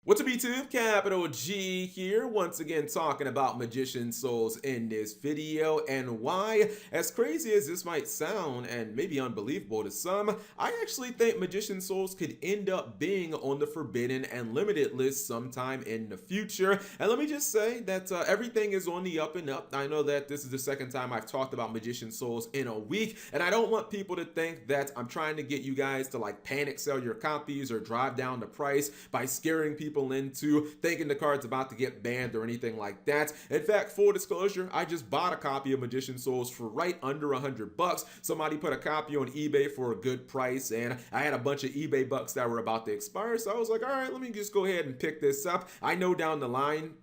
What's up, YouTube? Capital G here, once again talking about Magician Souls in this video, and why, as crazy as this might sound and maybe unbelievable to some, I actually think Magician Souls could end up being on the Forbidden and Limited list sometime in the future. And let me just say that everything is on the up and up. I know that this is the second time I've talked about Magician Souls in a week, and I don't want people to think that I'm trying to get you guys to like panic sell your copies or drive down the price by scaring people into thinking the card's about to get banned or anything like that. In fact, full disclosure, I just bought a copy of Magician Souls for right under $100. Somebody put a copy on eBay for a good price, and I had a bunch of eBay bucks that were about to expire, so I was like, all right, let me just go ahead and pick this up. I know down the line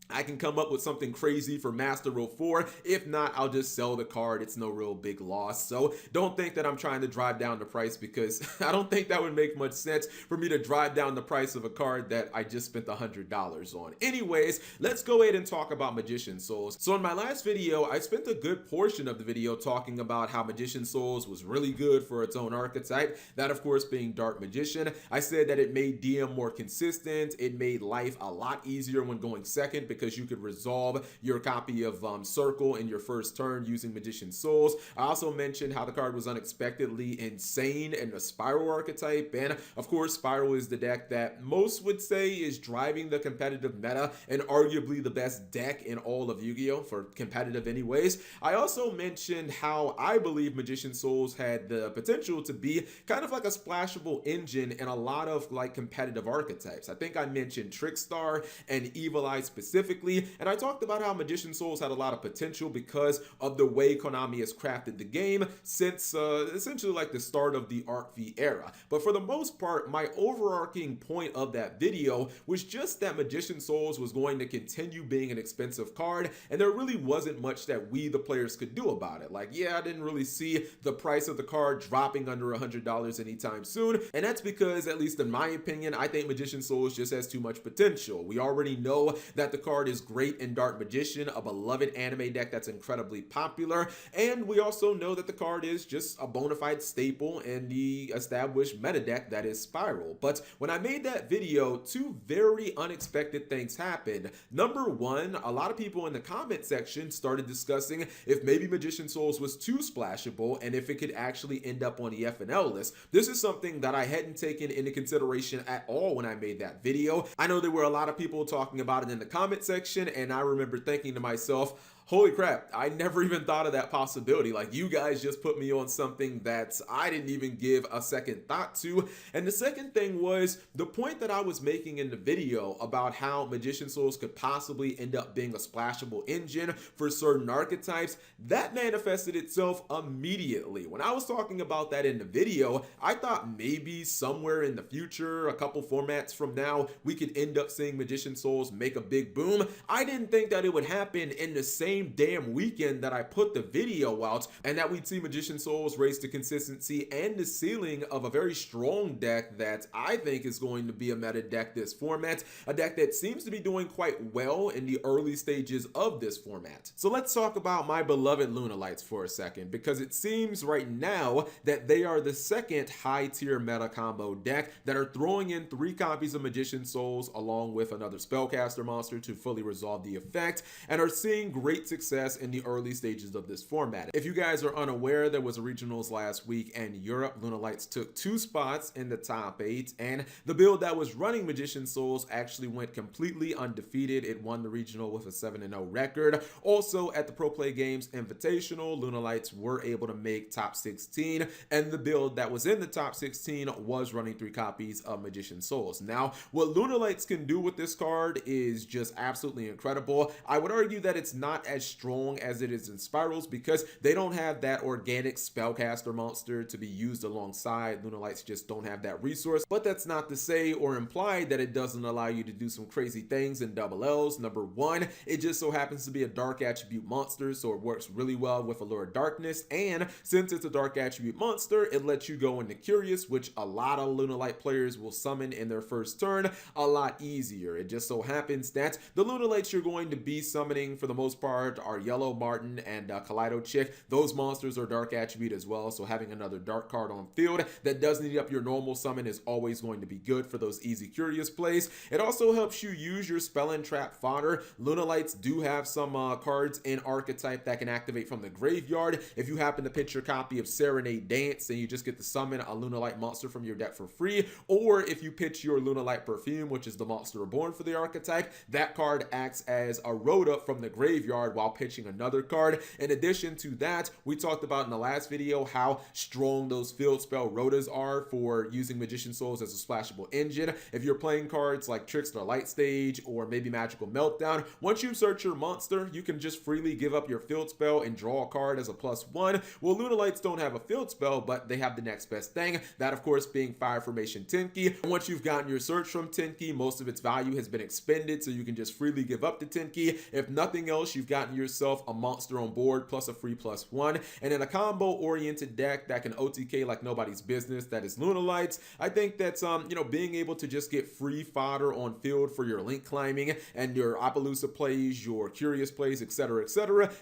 I can come up with something crazy for Master Rule 4. If not, I'll just sell the card. It's no real big loss. So don't think that I'm trying to drive down the price, because I don't think that would make much sense for me to drive down the price of a card that I just spent $100 on. Anyways, let's go ahead and talk about Magician Souls. So in my last video, I spent a good portion of the video talking about how Magician Souls was really good for its own archetype, that of course being Dark Magician. I said that it made DM more consistent, it made life a lot easier when going second, because you could resolve your copy of Circle in your first turn using Magician Souls. I also mentioned how the card was unexpectedly insane in the Spiral archetype, and of course Spiral is the deck that most would say is driving the competitive meta and arguably the best deck in all of Yu-Gi-Oh! For competitive anyways. I also mentioned how I believe Magician Souls had the potential to be kind of like a splashable engine in a lot of like competitive archetypes. I think I mentioned Trickstar and Evil Eye specifically, and I talked about how Magician Souls had a lot of potential because of the way Konami has crafted the game since essentially like the start of the Arc V era. But for the most part, my overarching point of that video was just that Magician Souls was going to continue being an expensive card, and there really wasn't much that we, the players, could do about it. Like, yeah, I didn't really see the price of the card dropping under $100 anytime soon, and that's because, at least in my opinion, I think Magician Souls just has too much potential. We already know that the card is great in Dark Magician, a beloved anime deck that's incredibly popular, and we also know that the card is just a bona fide staple in the established meta deck that is Spiral. But when I made that video, two very unexpected things happened. Number one, a lot of people in the comment section started discussing if maybe Magician Souls was too splashable and if it could actually end up on the FNL list. This is something that I hadn't taken into consideration at all when I made that video. I know there were a lot of people talking about it in the comment section, and I remember thinking to myself, holy crap, I never even thought of that possibility. Like, you guys just put me on something that I didn't even give a second thought to. And the second thing was the point that I was making in the video about how Magician Souls could possibly end up being a splashable engine for certain archetypes. That manifested itself immediately. When I was talking about that in the video, I thought maybe somewhere in the future, a couple formats from now, we could end up seeing Magician Souls make a big boom. I didn't think that it would happen in the same damn weekend that I put the video out, and that we'd see Magician Souls raise the consistency and the ceiling of a very strong deck that I think is going to be a meta deck this format, a deck that seems to be doing quite well in the early stages of this format. So let's talk about my beloved Lunalights for a second, because it seems right now that they are the second high tier meta combo deck that are throwing in 3 copies of Magician Souls along with another Spellcaster monster to fully resolve the effect, and are seeing great success in the early stages of this format. If you guys are unaware, there was a regionals last week in Europe. Lunalights took 2 spots in the top 8, and the build that was running Magician Souls actually went completely undefeated. It won the regional with a 7-0 record. Also at the Pro Play Games Invitational, Lunalights were able to make top 16, and the build that was in the top 16 was running 3 copies of Magician Souls. Now, what Lunalights can do with this card is just absolutely incredible. I would argue that it's not as strong as it is in Spirals because they don't have that organic Spellcaster monster to be used alongside. Lunalights just don't have that resource, but that's not to say or imply that it doesn't allow you to do some crazy things in double L's. Number one, it just so happens to be a dark attribute monster, so it works really well with Allure of Darkness, and since it's a dark attribute monster, it lets you go into Curious, which a lot of Lunalight players will summon in their first turn a lot easier. It just so happens that the Lunalights you're going to be summoning for the most part card are Yellow Martin and Kaleido Chick. Those monsters are dark attribute as well, so having another dark card on field that doesn't eat up your normal summon is always going to be good for those easy curious plays. It also helps you use your spell and trap fodder. Lunalights do have some cards in archetype that can activate from the graveyard. If you happen to pitch your copy of Serenade Dance, then you just get to summon a Lunalight monster from your deck for free. Or if you pitch your Lunalight Perfume, which is the monster reborn for the archetype, that card acts as a Rhoda from the graveyard while pitching another card. In addition to that, we talked about in the last video how strong those field spell Rhodas are for using Magician Souls as a splashable engine. If you're playing cards like Trickster Light Stage or maybe Magical Meltdown, once you search your monster, you can just freely give up your field spell and draw a card as a +1. Well, Lunalights don't have a field spell, but they have the next best thing, that of course being Fire Formation Tenki. Once you've gotten your search from Tenki, most of its value has been expended, so you can just freely give up the Tenki. If nothing else, you've gotten yourself a monster on board plus a free +1. And in a combo oriented deck that can OTK like nobody's business, that is Lunalights, I think that's being able to just get free fodder on field for your link climbing and your Appaloosa plays, your curious plays, etc.,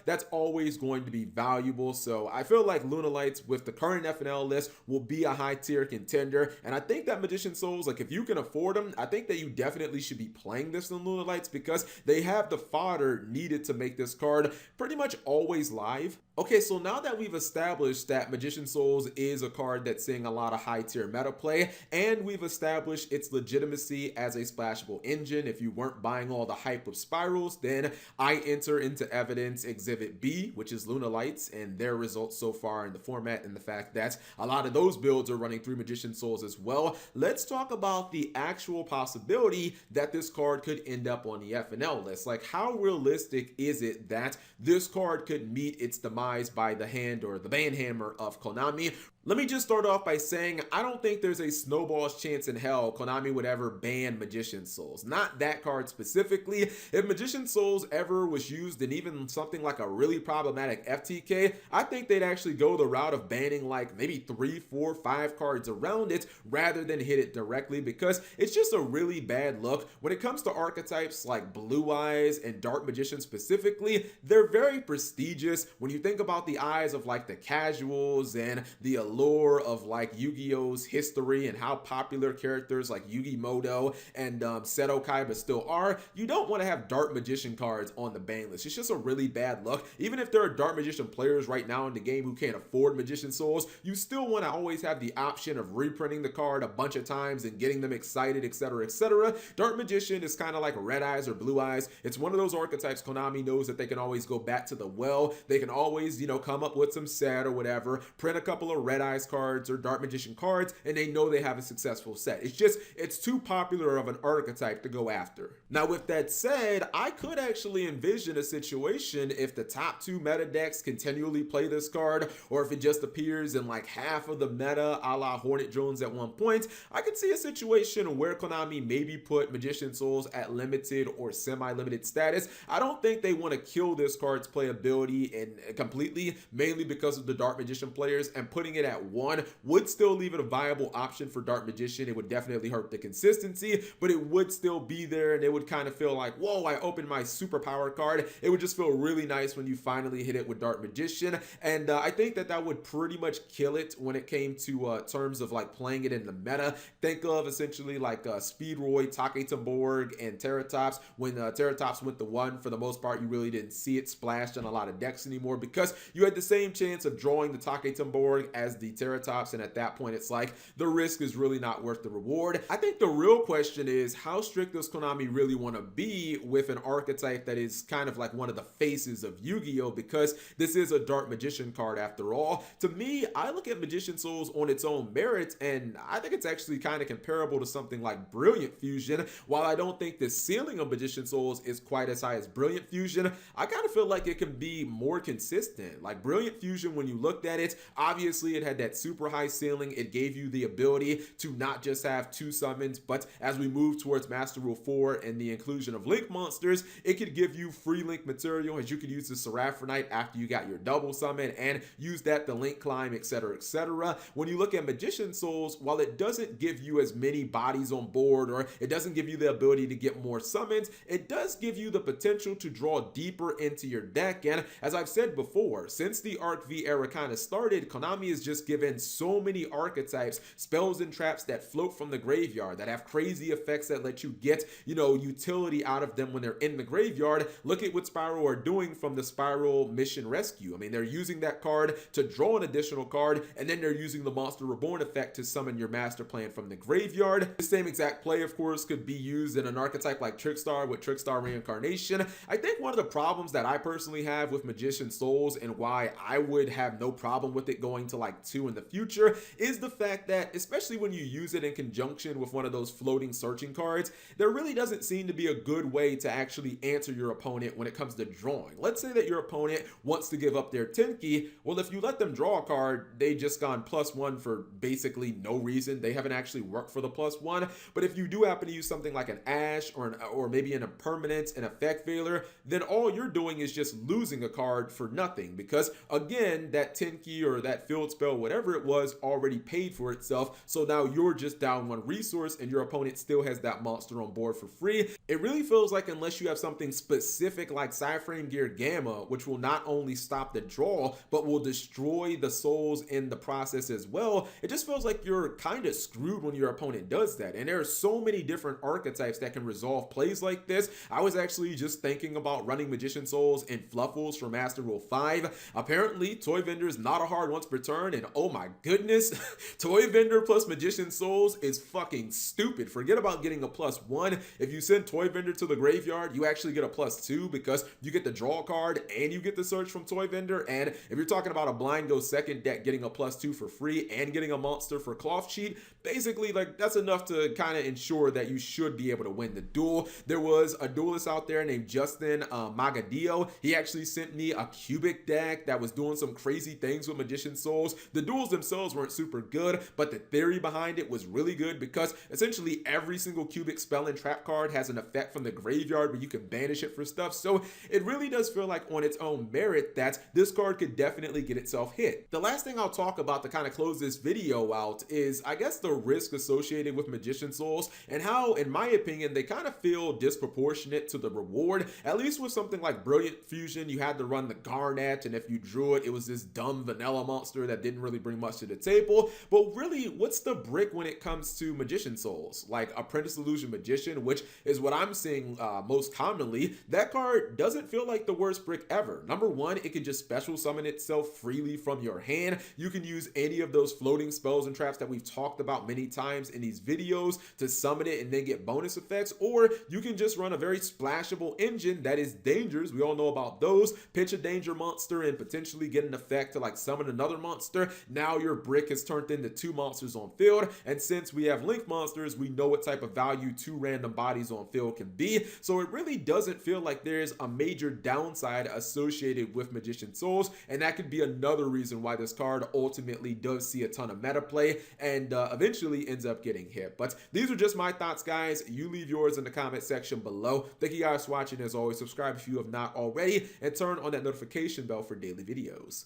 that's always going to be valuable. So I feel like Lunalights with the current FNL list will be a high tier contender, and I think that Magician Souls, like if you can afford them, I think that you definitely should be playing this in Lunalights because they have the fodder needed to make this card pretty much always live. Okay, so now that we've established that Magician Souls is a card that's seeing a lot of high tier meta play, and we've established its legitimacy as a splashable engine, if you weren't buying all the hype of spirals, then I enter into evidence Exhibit B, which is Lunalights, and their results so far in the format, and the fact that a lot of those builds are running through Magician Souls as well. Let's talk about the actual possibility that this card could end up on the FNL list. Like, how realistic is it that this card could meet its demise by the hand or the ban hammer of Konami? Let me just start off by saying I don't think there's a snowball's chance in hell Konami would ever ban Magician Souls. Not that card specifically. If Magician Souls ever was used in even something like a really problematic FTK, I think they'd actually go the route of banning like maybe 3, 4, 5 cards around it rather than hit it directly, because it's just a really bad look. When it comes to archetypes like Blue Eyes and Dark Magician specifically, they're very prestigious. When you think about the eyes of like the casuals and the allure of like Yu-Gi-Oh's history and how popular characters like Yugi Moto and Seto Kaiba still are, you don't want to have Dark Magician cards on the ban list. It's just a really bad look. Even if there are Dark Magician players right now in the game who can't afford Magician Souls, you still want to always have the option of reprinting the card a bunch of times and getting them excited, etc. Dark Magician is kind of like Red Eyes or Blue Eyes. It's one of those archetypes Konami knows that they can always go back to the well. They can always, come up with some set or whatever, print a couple of Red Eyes cards or Dark Magician cards, and they know they have a successful set. It's too popular of an archetype to go after. Now, with that said, I could actually envision a situation if the top 2 meta decks continually play this card, or if it just appears in like half of the meta a la Hornet Drones at one point. I could see a situation where Konami maybe put Magician Souls at limited or semi-limited status. I don't think they want to kill this card's playability and completely, mainly because of the Dark Magician players, and putting it at 1 would still leave it a viable option for Dark Magician. It would definitely hurt the consistency, but it would still be there, and it would kind of feel like, whoa, I opened my superpower card. It would just feel really nice when you finally hit it with Dark Magician, and I think that would pretty much kill it when it came to terms of like playing it in the meta. Think of essentially like Speedroid, Take Tumborg, and Terratops. When Terratops went to 1, for the most part, you really didn't see it splashed on a lot of decks anymore because you had the same chance of drawing the Take Tumborg as the Terratops, and at that point, it's like the risk is really not worth the reward. I think the real question is, how strict does Konami really want to be with an archetype that is kind of like one of the faces of Yu-Gi-Oh, because this is a Dark Magician card after all. To me, I look at Magician Souls on its own merits, and I think it's actually kind of comparable to something like Brilliant Fusion. While I don't think the ceiling of Magician Souls is quite as high as Brilliant Fusion, I kind of feel like it can be more consistent. Like Brilliant Fusion, when you looked at it, obviously it had that super high ceiling. It gave you the ability to not just have 2 summons, but as we move towards Master Rule 4 and the inclusion of Link monsters, it could give you free Link material, as you could use the Seraphonite after you got your double summon and use that to Link climb, etc, etc. When you look at Magician Souls, while it doesn't give you as many bodies on board, or it doesn't give you the ability to get more summons, it does give you the potential to draw deeper into your deck. And as I've said before, since the Arc V era kind of started, Konami has just given so many archetypes, spells and traps that float from the graveyard, that have crazy effects that let you get, utility out of them when they're in the graveyard. Look at what Spiral are doing from the Spiral Mission Rescue. I mean, they're using that card to draw an additional card, and then they're using the Monster Reborn effect to summon your Master Plan from the graveyard. The same exact play, of course, could be used in an archetype like Trickstar with Trickstar Reincarnation. I think one of the problems that I personally have with Magician Souls, and why I would have no problem with it going to like 2 in the future, is the fact that, especially when you use it in conjunction with one of those floating searching cards, there really doesn't seem to be a good way to actually answer your opponent when it comes to drawing. Let's say that your opponent wants to give up their Tenki. Well, if you let them draw a card, they just gone +1 for basically no reason. They haven't actually worked for the +1. But if you do happen to use something like an Ash or maybe an Impermanence, an Effect Veiler, then all you're doing is just losing a card for nothing, because again, that Tenki or that field spell, whatever it was, already paid for itself. So now you're just down 1 resource and your opponent still has that monster on board for free. It really feels like, unless you have something specific like Cyframe Gear Gamma, which will not only stop the draw but will destroy the souls in the process as well, it just feels like you're kind of screwed when your opponent does that. And there are so many different archetypes that can resolve plays like this. I was actually just thinking about running Magician Souls in Fluffles for Master Rule 5. Apparently Toy Vendor is not a hard once per turn, and oh my goodness, Toy Vendor plus Magician Souls is fucking stupid. Forget about getting a +1. If you send Toy Vendor to the graveyard, you actually get a +2 because you get the draw card and you get the search from Toy Vendor. And if you're talking about a Blind Go second deck getting a +2 for free and getting a monster for Cloth Sheet, basically like that's enough to kind of ensure that you should be able to win the duel. There was a duelist out there named Justin Magadio. He actually sent me a cubic deck that was doing some crazy things with Magician Souls. The duels themselves weren't super good, but the theory behind it was really good, because essentially every single cubic spell and trap card has an effect from the graveyard where you can banish it for stuff. So it really does feel like, on its own merit, that this card could definitely get itself hit. The last thing I'll talk about to kind of close this video out is, I guess, the risk associated with Magician Souls, and how, in my opinion, they kind of feel disproportionate to the reward. At least with something like Brilliant Fusion, you had to run the Garnet, and if you drew it, it was this dumb vanilla monster that didn't really bring much to the table. But really, what's the brick when it comes to Magician Souls? Like Apprentice Illusion Magician, which is what I'm seeing most commonly, that card doesn't feel like the worst brick ever. Number one, it can just special summon itself freely from your hand. You can use any of those floating spells and traps that we've talked about many times in these videos to summon it and then get bonus effects, or you can just run a very splashable engine that is Dangers. We all know about those. Pitch a danger monster and potentially get an effect to like summon another monster. Now your brick has turned into 2 monsters on field, and since we have Link monsters, we know what type of value 2 random bodies on field can be. So it really doesn't feel like there's a major downside associated with Magician Souls, and that could be another reason why this card ultimately does see a ton of meta play and eventually ends up getting hit. But these are just my thoughts, guys. You leave yours in the comment section below. Thank you guys for watching. As always, subscribe if you have not already, and turn on that notification bell for daily videos.